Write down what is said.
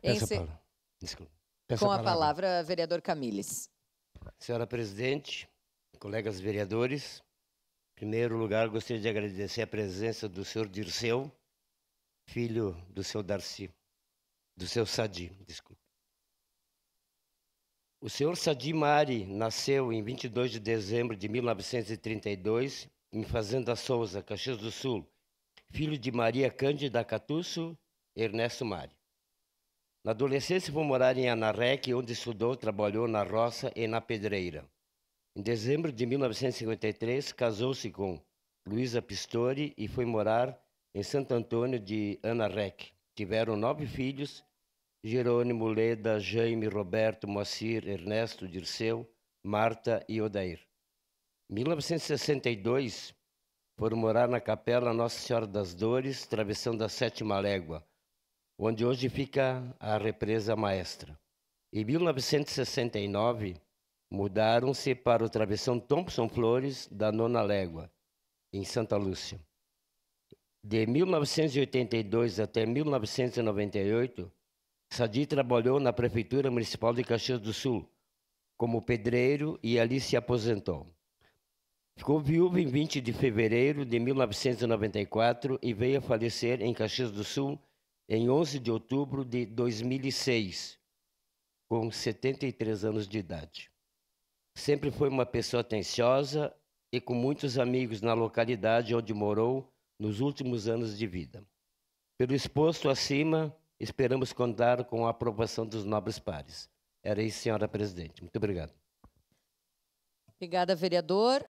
Peço a palavra. Desculpa. Com a palavra, vereador Camilles. Senhora presidente, colegas vereadores, em primeiro lugar, gostaria de agradecer a presença do senhor Dirceu, filho do seu Darcy, do seu Sadi, desculpe. O senhor Sadi Mari nasceu em 22 de dezembro de 1932, em Fazenda Souza, Caxias do Sul, filho de Maria Cândida Catusso e Ernesto Mari. Na adolescência foi morar em Anarrec, onde estudou, trabalhou na roça e na pedreira. Em dezembro de 1953, casou-se com Luísa Pistori e foi morar em Santo Antônio de Anarrec. Tiveram 9 filhos: Jerônimo, Leda, Jaime, Roberto, Moacir, Ernesto, Dirceu, Marta e Odair. Em 1962, foram morar na Capela Nossa Senhora das Dores, travessão da Sétima Légua, onde hoje fica a represa Maestra. Em 1969, mudaram-se para o travessão Thompson Flores, da Nona Légua, em Santa Lúcia. De 1982 até 1998, Sadi trabalhou na Prefeitura Municipal de Caxias do Sul como pedreiro e ali se aposentou. Ficou viúva em 20 de fevereiro de 1994 e veio a falecer em Caxias do Sul em 11 de outubro de 2006, com 73 anos de idade. Sempre foi uma pessoa atenciosa e com muitos amigos na localidade onde morou nos últimos anos de vida. Pelo exposto acima, esperamos contar com a aprovação dos nobres pares. Era isso, senhora presidente. Muito obrigado. Obrigada, vereador.